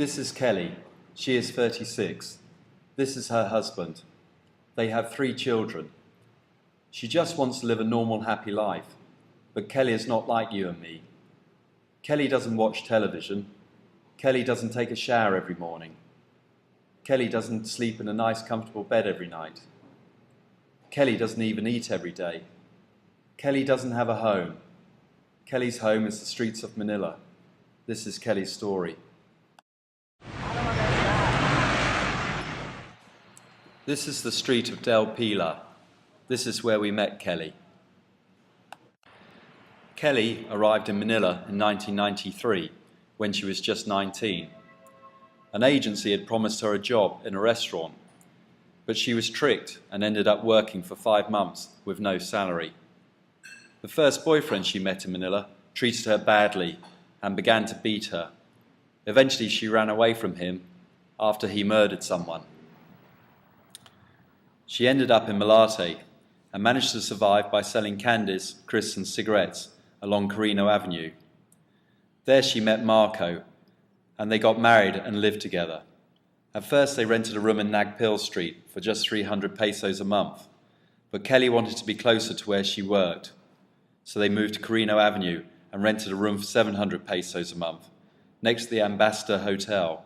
This is Kelly. She is 36. This is her husband. They have 3 children. She just wants to live a normal, happy life. But Kelly is not like you and me. Kelly doesn't watch television. Kelly doesn't take a shower every morning. Kelly doesn't sleep in a nice, comfortable bed every night. Kelly doesn't even eat every day. Kelly doesn't have a home. Kelly's home is the streets of Manila. This is Kelly's story. This is the street of Del Pilar. This is where we met Kelly. Kelly arrived in Manila in 1993 when she was just 19. An agency had promised her a job in a restaurant, but she was tricked and ended up working for 5 months with no salary. The first boyfriend she met in Manila treated her badly and began to beat her. Eventually she ran away from him after he murdered someone. She ended up in Malate and managed to survive by selling candies, crisps and cigarettes along Carino Avenue. There she met Marco and they got married and lived together. At first they rented a room in Nagpil Street for just 300 pesos a month, but Kelly wanted to be closer to where she worked. So they moved to Carino Avenue and rented a room for 700 pesos a month, next to the Ambassador Hotel.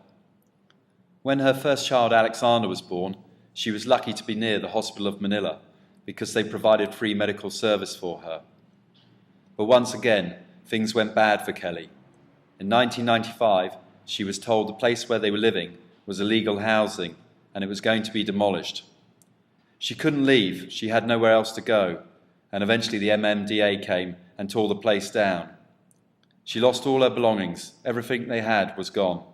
When her first child Alexander was born, she was lucky to be near the Hospital of Manila because they provided free medical service for her. But once again, things went bad for Kelly. In 1995, she was told the place where they were living was illegal housing and it was going to be demolished. She couldn't leave, she had nowhere else to go, and eventually the MMDA came and tore the place down. She lost all her belongings, everything they had was gone.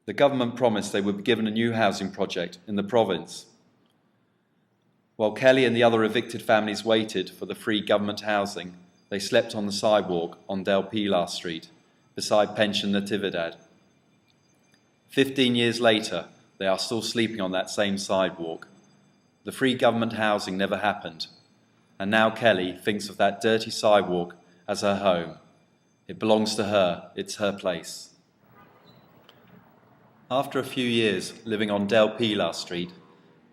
The government promised they would be given a new housing project in the province. While Kelly and the other evicted families waited for the free government housing, they slept on the sidewalk on Del Pilar Street, beside Pension Natividad. 15 years later, they are still sleeping on that same sidewalk. The free government housing never happened, and now Kelly thinks of that dirty sidewalk as her home. It belongs to her, it's her place. After a few years living on Del Pilar Street,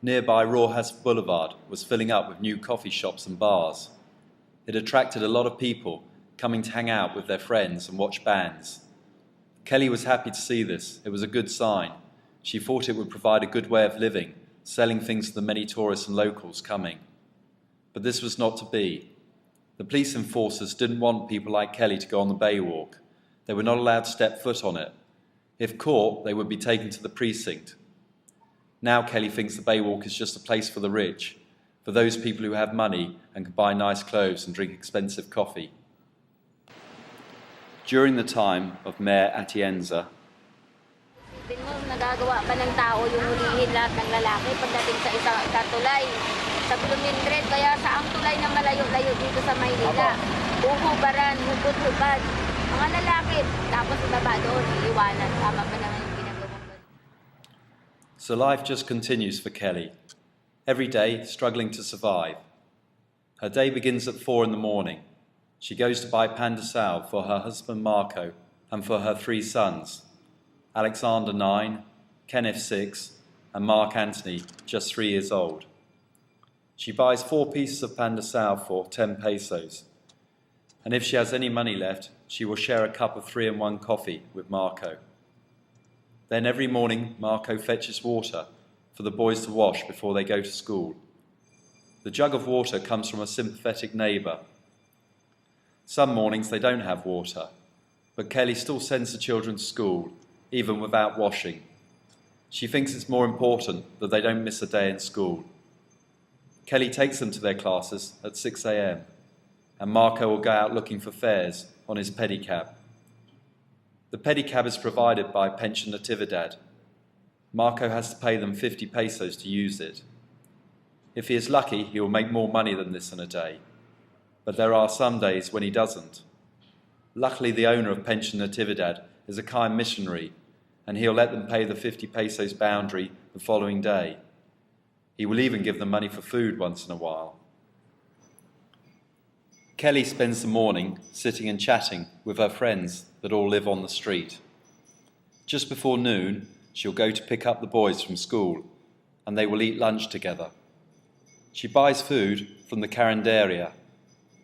nearby Rojas Boulevard was filling up with new coffee shops and bars. It attracted a lot of people coming to hang out with their friends and watch bands. Kelly was happy to see this. It was a good sign. She thought it would provide a good way of living, selling things to the many tourists and locals coming. But this was not to be. The police enforcers didn't want people like Kelly to go on the Baywalk. They were not allowed to step foot on it. If caught, they would be taken to the precinct. Now Kelly thinks the Baywalk is just a place for the rich, for those people who have money and can buy nice clothes and drink expensive coffee. During the time of Mayor Atienza, nagagawa pa ng tao yung hulihin lahat ng lalaki pagdating sa isang katulay. Sa Blumindred, kaya sa ang tulay na malayo-layo dito sa Maynila. Uhubaran, hubad-hubad. Mga lalaki, tapos ibaba doon, iiwanan. Tama pa naman yung ginagawang doon. So life just continues for Kelly. Every day, struggling to survive. Her day begins at 4 in the morning. She goes to buy pan de sal for her husband Marco and for her 3 sons. Alexander 9, Kenneth 6, and Mark Anthony, just 3 years old. She buys 4 pieces of pan de sal for 10 pesos. And if she has any money left, she will share a cup of 3-in-1 coffee with Marco. Then every morning, Marco fetches water for the boys to wash before they go to school. The jug of water comes from a sympathetic neighbour. Some mornings they don't have water, but Kelly still sends the children to school, even without washing. She thinks it's more important that they don't miss a day in school. Kelly takes them to their classes at 6 a.m. and Marco will go out looking for fares on his pedicab. The pedicab is provided by Pension Natividad. Marco has to pay them 50 pesos to use it. If he is lucky, he will make more money than this in a day, but there are some days when he doesn't. Luckily, the owner of Pension Natividad is a kind missionary, and he'll let them pay the 50 pesos boundary the following day. He will even give them money for food once in a while. Kelly spends the morning sitting and chatting with her friends that all live on the street. Just before noon, she'll go to pick up the boys from school, and they will eat lunch together. She buys food from the carinderia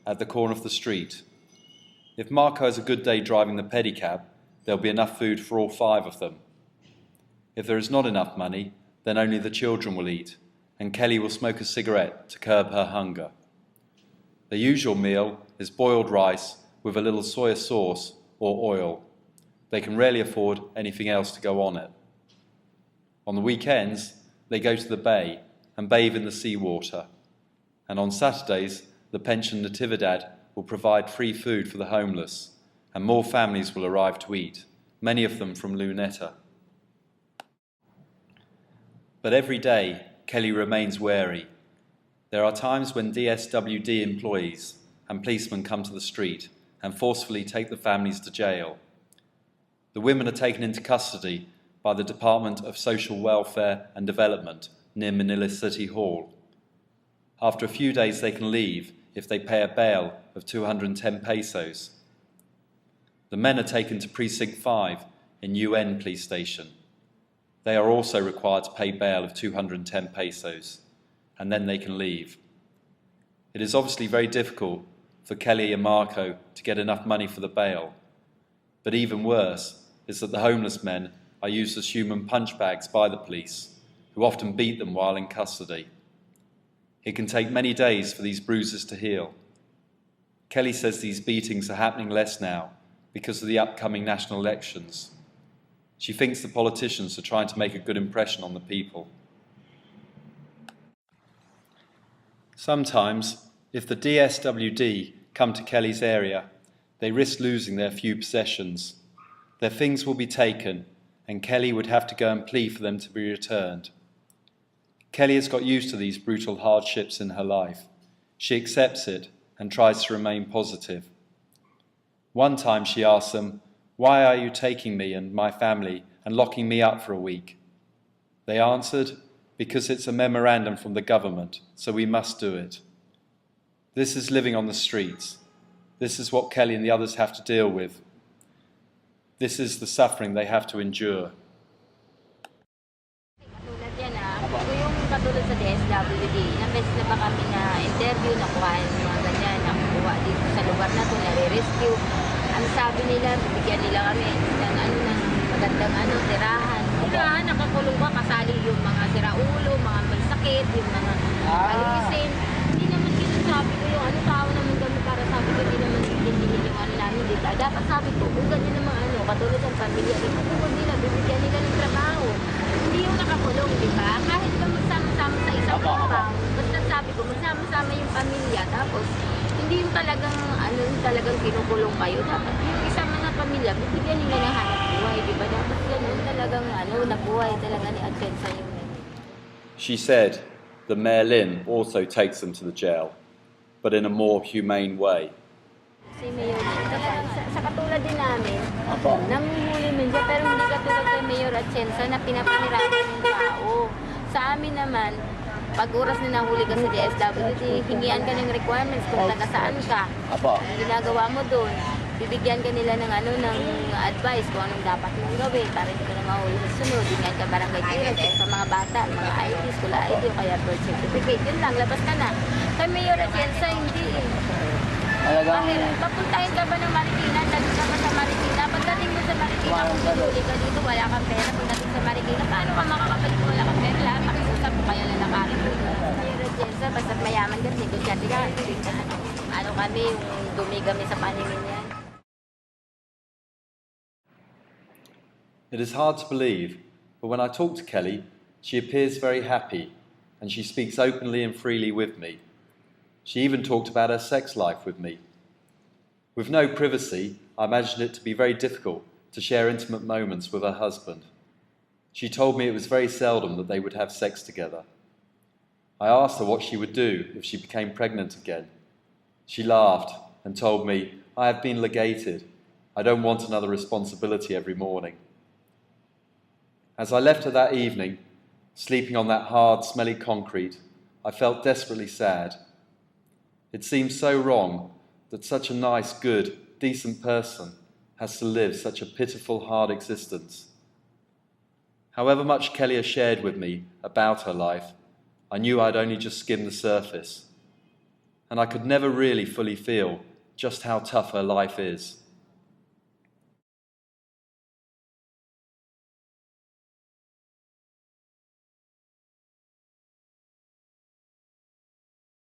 at the corner of the street. If Marco has a good day driving the pedicab, there'll be enough food for all 5 of them. If there is not enough money, then only the children will eat, and Kelly will smoke a cigarette to curb her hunger. The usual meal is boiled rice with a little soya sauce or oil. They can rarely afford anything else to go on it. On the weekends, they go to the bay and bathe in the seawater. And on Saturdays, the pension Natividad will provide free food for the homeless, and more families will arrive to eat, many of them from Luneta. But every day, Kelly remains wary. There are times when DSWD employees and policemen come to the street and forcefully take the families to jail. The women are taken into custody by the Department of Social Welfare and Development near Manila City Hall. After a few days they can leave if they pay a bail of 210 pesos. The men are taken to Precinct 5 in UN Police Station. They are also required to pay bail of 210 pesos, and then they can leave. It is obviously very difficult for Kelly and Marco to get enough money for the bail, but even worse is that the homeless men are used as human punch bags by the police, who often beat them while in custody. It can take many days for these bruises to heal. Kelly says these beatings are happening less now because of the upcoming national elections. She thinks the politicians are trying to make a good impression on the people. Sometimes, if the DSWD come to Kelly's area, they risk losing their few possessions. Their things will be taken, and Kelly would have to go and plead for them to be returned. Kelly has got used to these brutal hardships in her life. She accepts it and tries to remain positive. One time she asked them, "Why are you taking me and my family and locking me up for a week?" They answered, "Because it's a memorandum from the government, so we must do it." This is living on the streets. This is what Kelly and the others have to deal with. This is the suffering they have to endure. Katulad yan kung yung katulad sa DSWD, ilang beses na ba kami na interview, nakuha yung mga ganyan, nakuha dito sa lugar na ito, nare-rescue. Ang sabi nila, bibigyan nila kami ng magandang tirahan. Tirahan, nakakulong ka, kasali yung mga siraulo, mga may sakit, yung mga kalisin. Hindi naman sinasabi ko yung tao naman kami para sabi ko, hindi naman hindi yung namin dito. Dapat sabi ko, kung ganyan naman katulad ng pamilya, kung nila, bibigyan nila ng trabaho. Hindi yung nakakulong, di ba? Kahit ba magsama-sama sa isang compound, basta sabi ko, magsama-sama yung pamilya, tapos hindi yung talagang kinukulong kayo. Dapat yung isang mga pamilya, bibigyan nila ng hanap buhay, di ba? Dapat ganun talagang nabuhay talaga ni Atienza yung She said that Mayor Lin also takes them to the jail, but in a more humane way. Si Mayor Lin, sa katulad din namin, nanguhuli minsan, pero hindi katulad kay Mayor Atienza na pinapahirapan yung tao. Sa amin naman, pag oras na nahuli ka sa DSWD, hingian ka ng requirements kung taga saan ka. Ang ginagawa mo doon, bibigyan ka nila ng advice kung anong dapat mong gawin para hindi ka na mahuli sa sunod. Hingian ka barangay clearance sa mga bata, mga ID, school ID o kaya birth certificate. Yun lang, labas ka na. Kay Mayor Atienza, hindi Bakit? Papuntahin ka ba ng Marikina? Dalit ka ba sa Marikina? Pagdating mo sa Marikina, kung pinuli ka dito, wala kang pera. Pagdating sa Marikina, paano ka makakabalik kung wala kang pera? Lahat makisusap mo, kaya lalakarin mo. Mayor Atienza, basta't mayaman ka, negosyante ka. Kami, yung dumi kami sa paningin yan. It is hard to believe, but when I talk to Kelly, she appears very happy, and she speaks openly and freely with me. She even talked about her sex life with me. With no privacy, I imagined it to be very difficult to share intimate moments with her husband. She told me it was very seldom that they would have sex together. I asked her what she would do if she became pregnant again. She laughed and told me, "I have been ligated. I don't want another responsibility every morning." As I left her that evening, sleeping on that hard, smelly concrete, I felt desperately sad. It seems so wrong that such a nice, good, decent person has to live such a pitiful, hard existence However much Kelly has shared with me about her life, I knew I'd only just skimmed the surface, and I could never really fully feel just how tough her life is.